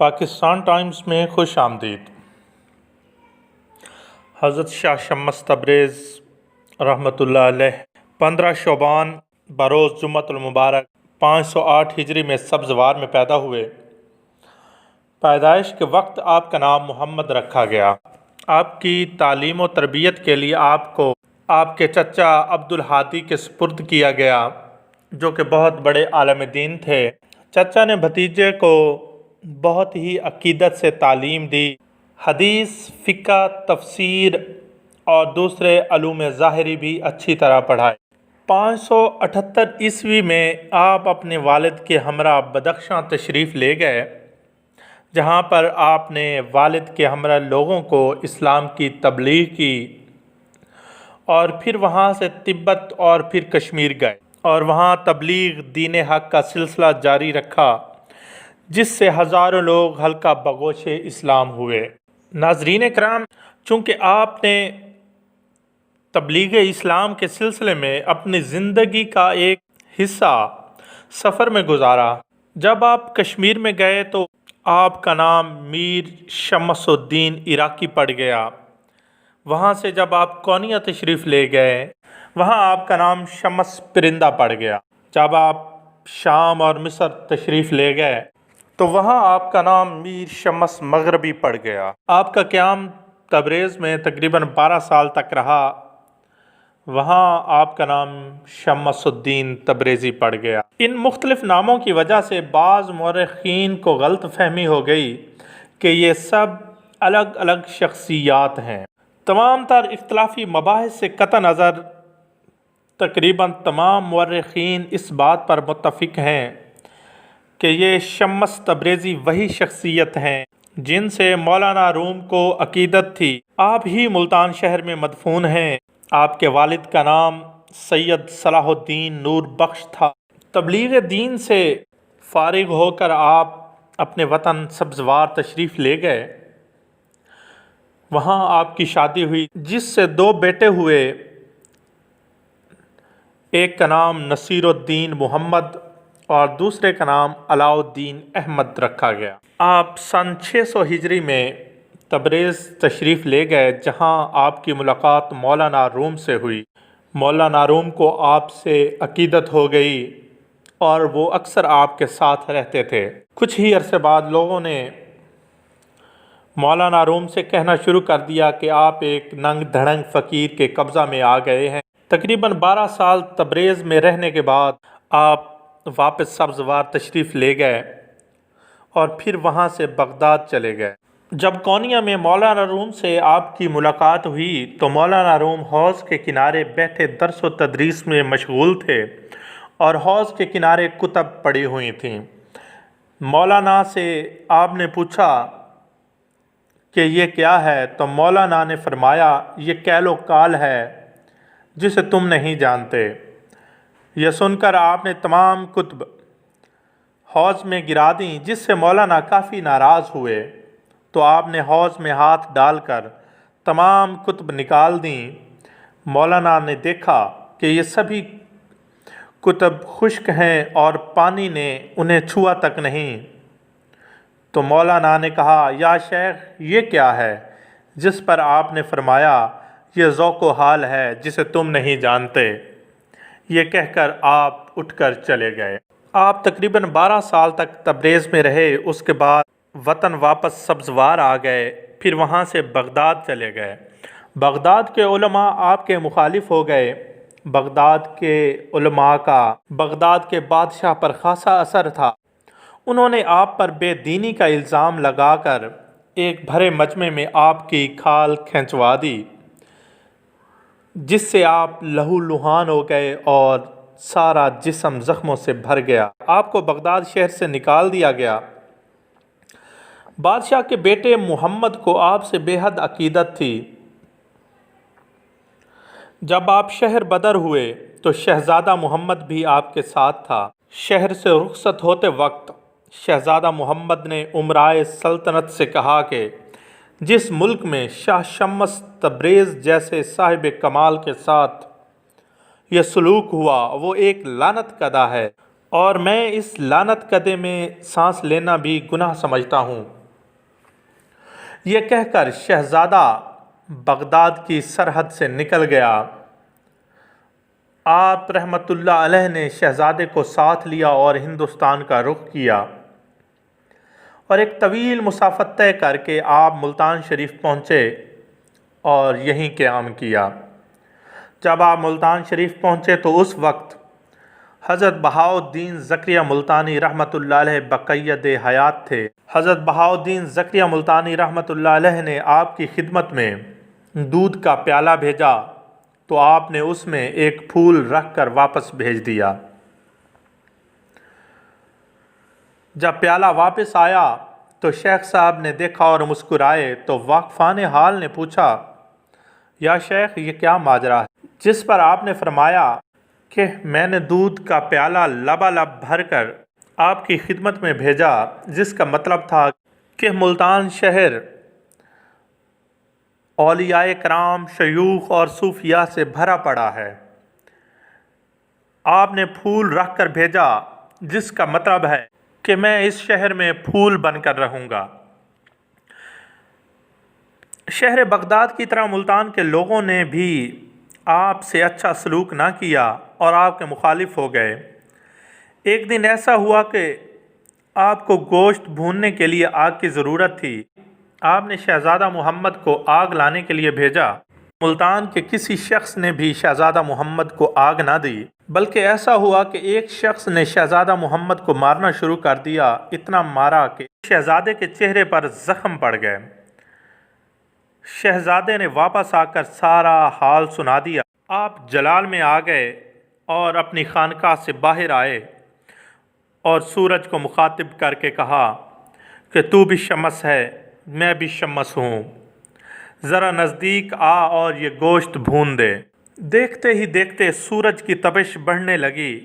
Pakistan Times میں خوش آمدید۔ حضرت شاہ شمس تبریز رحمۃ اللہ علیہ 15 شعبان بروز جمعۃ المبارک 508 ہجری میں سبزوار میں پیدا ہوئے۔ پیدائش کے وقت آپ کا نام محمد رکھا گیا۔ آپ کی تعلیم و تربیت کے لیے آپ کو آپ کے چچا عبد الہادی کے سپرد کیا گیا، جو کہ بہت بڑے عالم دین تھے۔ چچا نے بھتیجے کو بہت ہی عقیدت سے تعلیم دی، حدیث، فقہ، تفسیر اور دوسرے علوم ظاہری بھی اچھی طرح پڑھائے۔ 578 عیسوی میں آپ اپنے والد کے ہمراہ بدخشاں تشریف لے گئے، جہاں پر آپ نے والد کے ہمراہ لوگوں کو اسلام کی تبلیغ کی، اور پھر وہاں سے تبت اور پھر کشمیر گئے اور وہاں تبلیغ دین حق کا سلسلہ جاری رکھا، جس سے ہزاروں لوگ حلقہ بگوش اسلام ہوئے۔ ناظرین کرام، چونکہ آپ نے تبلیغ اسلام کے سلسلے میں اپنی زندگی کا ایک حصہ سفر میں گزارا، جب آپ کشمیر میں گئے تو آپ کا نام میر شمس الدین عراقی پڑ گیا۔ وہاں سے جب آپ کونیا تشریف لے گئے، وہاں آپ کا نام شمس پرندہ پڑ گیا۔ جب آپ شام اور مصر تشریف لے گئے تو وہاں آپ کا نام میر شمس مغربی پڑ گیا۔ آپ کا قیام تبریز میں تقریباً 12 سال تک رہا، وہاں آپ کا نام شمس الدین تبریزی پڑ گیا۔ ان مختلف ناموں کی وجہ سے بعض مورخین کو غلط فہمی ہو گئی کہ یہ سب الگ الگ شخصیات ہیں۔ تمام تر اختلافی مباحث سے قطع نظر تقریباً تمام مورخین اس بات پر متفق ہیں کہ یہ شمس تبریزی وہی شخصیت ہیں جن سے مولانا روم کو عقیدت تھی۔ آپ ہی ملتان شہر میں مدفون ہیں۔ آپ کے والد کا نام سید صلاح الدین نور بخش تھا۔ تبلیغ دین سے فارغ ہو کر آپ اپنے وطن سبزوار تشریف لے گئے۔ وہاں آپ کی شادی ہوئی، جس سے 2 بیٹے ہوئے۔ ایک کا نام نصیر الدین محمد اور دوسرے کا نام علاء الدین احمد رکھا گیا۔ آپ سن 600 ہجری میں تبریز تشریف لے گئے، جہاں آپ کی ملاقات مولانا روم سے ہوئی۔ مولانا روم کو آپ سے عقیدت ہو گئی اور وہ اکثر آپ کے ساتھ رہتے تھے۔ کچھ ہی عرصے بعد لوگوں نے مولانا روم سے کہنا شروع کر دیا کہ آپ ایک ننگ دھڑنگ فقیر کے قبضہ میں آ گئے ہیں۔ تقریباً 12 سال تبریز میں رہنے کے بعد آپ واپس سبزوار تشریف لے گئے اور پھر وہاں سے بغداد چلے گئے۔ جب کونیا میں مولانا روم سے آپ کی ملاقات ہوئی تو مولانا روم حوض کے کنارے بیٹھے درس و تدریس میں مشغول تھے اور حوض کے کنارے کتب پڑی ہوئی تھیں۔ مولانا سے آپ نے پوچھا کہ یہ کیا ہے، تو مولانا نے فرمایا یہ کیل و کال ہے جسے تم نہیں جانتے۔ یہ سن کر آپ نے تمام کتب حوض میں گرا دیں، جس سے مولانا کافی ناراض ہوئے، تو آپ نے حوض میں ہاتھ ڈال کر تمام کتب نکال دیں۔ مولانا نے دیکھا کہ یہ سبھی کتب خشک ہیں اور پانی نے انہیں چھوا تک نہیں، تو مولانا نے کہا یا شیخ یہ کیا ہے، جس پر آپ نے فرمایا یہ ذوق و حال ہے جسے تم نہیں جانتے۔ یہ کہہ کر آپ اٹھ کر چلے گئے۔ آپ تقریباً 12 سال تک تبریز میں رہے، اس کے بعد وطن واپس سبزوار آ گئے، پھر وہاں سے بغداد چلے گئے۔ بغداد کے علماء آپ کے مخالف ہو گئے۔ بغداد کے علماء کا بغداد کے بادشاہ پر خاصا اثر تھا۔ انہوں نے آپ پر بے دینی کا الزام لگا کر ایک بھرے مجمع میں آپ کی کھال کھنچوا دی، جس سے آپ لہو لہان ہو گئے اور سارا جسم زخموں سے بھر گیا۔ آپ کو بغداد شہر سے نکال دیا گیا۔ بادشاہ کے بیٹے محمد کو آپ سے بے حد عقیدت تھی۔ جب آپ شہر بدر ہوئے تو شہزادہ محمد بھی آپ کے ساتھ تھا۔ شہر سے رخصت ہوتے وقت شہزادہ محمد نے امرائے سلطنت سے کہا کہ جس ملک میں شاہ شمس تبریز جیسے صاحب کمال کے ساتھ یہ سلوک ہوا وہ ایک لعنت کدا ہے۔ اور میں اس لعنت کدے میں سانس لینا بھی گناہ سمجھتا ہوں۔ یہ کہہ کر شہزادہ بغداد کی سرحد سے نکل گیا۔ آپ رحمۃ اللہ علیہ نے شہزادے کو ساتھ لیا اور ہندوستان کا رخ کیا، اور ایک طویل مسافت طے کر کے آپ ملتان شریف پہنچے اور یہیں قیام کیا۔ جب آپ ملتان شریف پہنچے تو اس وقت حضرت بہاؤالدین زکریا ملتانی رحمۃ اللہ علیہ بقید حیات تھے۔ حضرت بہاؤالدین زکریا ملتانی رحمۃ اللہ علیہ نے آپ کی خدمت میں دودھ کا پیالہ بھیجا تو آپ نے اس میں ایک پھول رکھ کر واپس بھیج دیا۔ جب پیالہ واپس آیا تو شیخ صاحب نے دیکھا اور مسکرائے تو واقفان حال نے پوچھا، یا شیخ یہ کیا ماجرا ہے؟ جس پر آپ نے فرمایا کہ میں نے دودھ کا پیالہ لبالب بھر کر آپ کی خدمت میں بھیجا، جس کا مطلب تھا کہ ملتان شہر اولیاء کرام، شیوخ اور صوفیاء سے بھرا پڑا ہے۔ آپ نے پھول رکھ کر بھیجا، جس کا مطلب ہے کہ میں اس شہر میں پھول بن کر رہوں گا۔ شہر بغداد کی طرح ملتان کے لوگوں نے بھی آپ سے اچھا سلوک نہ کیا اور آپ کے مخالف ہو گئے۔ ایک دن ایسا ہوا کہ آپ کو گوشت بھوننے کے لیے آگ کی ضرورت تھی۔ آپ نے شہزادہ محمد کو آگ لانے کے لیے بھیجا۔ ملتان کے کسی شخص نے بھی شہزادہ محمد کو آگ نہ دی، بلکہ ایسا ہوا کہ ایک شخص نے شہزادہ محمد کو مارنا شروع کر دیا، اتنا مارا کہ شہزادے کے چہرے پر زخم پڑ گئے۔ شہزادے نے واپس آ کر سارا حال سنا دیا۔ آپ جلال میں آ گئے اور اپنی خانقاہ سے باہر آئے اور سورج کو مخاطب کر کے کہا کہ تو بھی شمس ہے، میں بھی شمس ہوں، ذرا نزدیک آ اور یہ گوشت بھون دے۔ دیکھتے ہی دیکھتے سورج کی تپش بڑھنے لگی،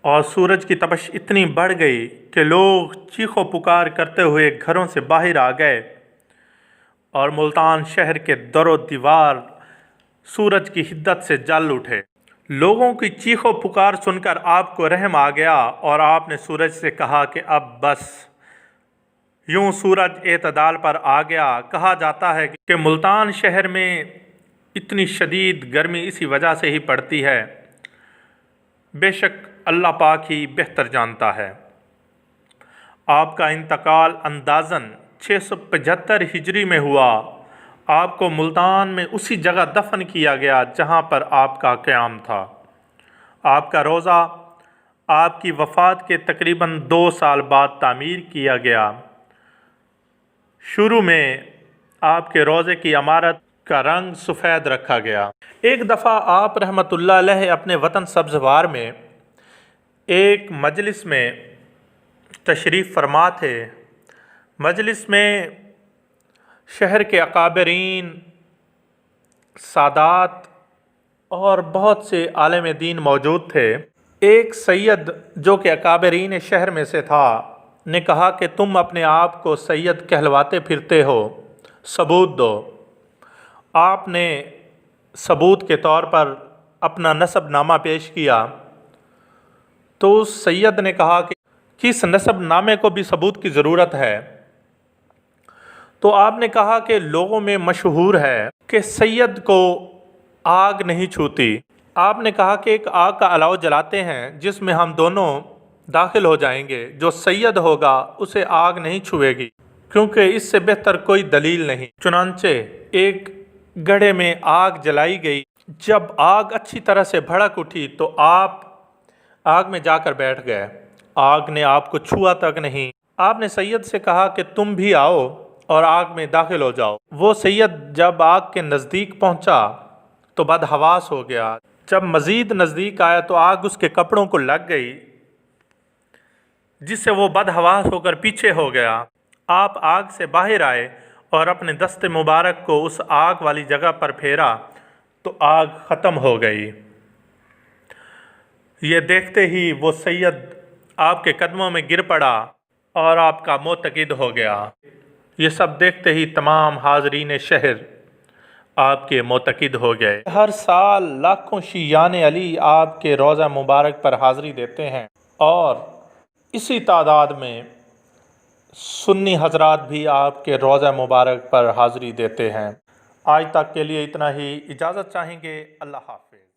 اور سورج کی تپش اتنی بڑھ گئی کہ لوگ چیخ و پکار کرتے ہوئے گھروں سے باہر آ گئے، اور ملتان شہر کے در و دیوار سورج کی حدت سے جل اٹھے۔ لوگوں کی چیخ و پکار سن کر آپ کو رحم آ گیا اور آپ نے سورج سے کہا کہ اب بس، یوں سورج اعتدال پر آ گیا۔ کہا جاتا ہے کہ ملتان شہر میں اتنی شدید گرمی اسی وجہ سے ہی پڑتی ہے، بے شک اللہ پاک ہی بہتر جانتا ہے۔ آپ کا انتقال اندازاً 675 ہجری میں ہوا۔ آپ کو ملتان میں اسی جگہ دفن کیا گیا جہاں پر آپ کا قیام تھا۔ آپ کا روضہ آپ کی وفات کے تقریباً 2 سال بعد تعمیر کیا گیا۔ شروع میں آپ کے روضے کی عمارت کا رنگ سفید رکھا گیا۔ ایک دفعہ آپ رحمۃ اللہ علیہ اپنے وطن سبزوار میں ایک مجلس میں تشریف فرما تھے۔ مجلس میں شہر کے اکابرین، سادات اور بہت سے عالم دین موجود تھے۔ ایک سید جو کہ اکابرین شہر میں سے تھا نے کہا کہ تم اپنے آپ کو سید کہلواتے پھرتے ہو، ثبوت دو۔ آپ نے ثبوت کے طور پر اپنا نسب نامہ پیش کیا تو اس سید نے کہا کہ کس نسب نامے کو بھی ثبوت کی ضرورت ہے؟ تو آپ نے کہا کہ لوگوں میں مشہور ہے کہ سید کو آگ نہیں چھوتی۔ آپ نے کہا کہ ایک آگ کا الاؤ جلاتے ہیں جس میں ہم دونوں داخل ہو جائیں گے، جو سید ہوگا اسے آگ نہیں چھوئے گی، کیونکہ اس سے بہتر کوئی دلیل نہیں۔ چنانچہ ایک گڑھے میں آگ جلائی گئی۔ جب آگ اچھی طرح سے بھڑک اٹھی تو آپ آگ میں جا کر بیٹھ گئے۔ آگ نے آپ کو چھوا تک نہیں۔ آپ نے سید سے کہا کہ تم بھی آؤ اور آگ میں داخل ہو جاؤ۔ وہ سید جب آگ کے نزدیک پہنچا تو بدحواس ہو گیا۔ جب مزید نزدیک آیا تو آگ اس کے کپڑوں کو لگ گئی، جس سے وہ بدحواس ہو کر پیچھے ہو گیا۔ آپ آگ سے باہر آئے اور اپنے دست مبارک کو اس آگ والی جگہ پر پھیرا تو آگ ختم ہو گئی۔ یہ دیکھتے ہی وہ سید آپ کے قدموں میں گر پڑا اور آپ کا معتقد ہو گیا۔ یہ سب دیکھتے ہی تمام حاضرین شہر آپ کے معتقد ہو گئے۔ ہر سال لاکھوں شیعان علی آپ کے روضہ مبارک پر حاضری دیتے ہیں اور اسی تعداد میں سنی حضرات بھی آپ کے روضہ مبارک پر حاضری دیتے ہیں۔ آج تک کے لیے اتنا ہی، اجازت چاہیں گے۔ اللہ حافظ۔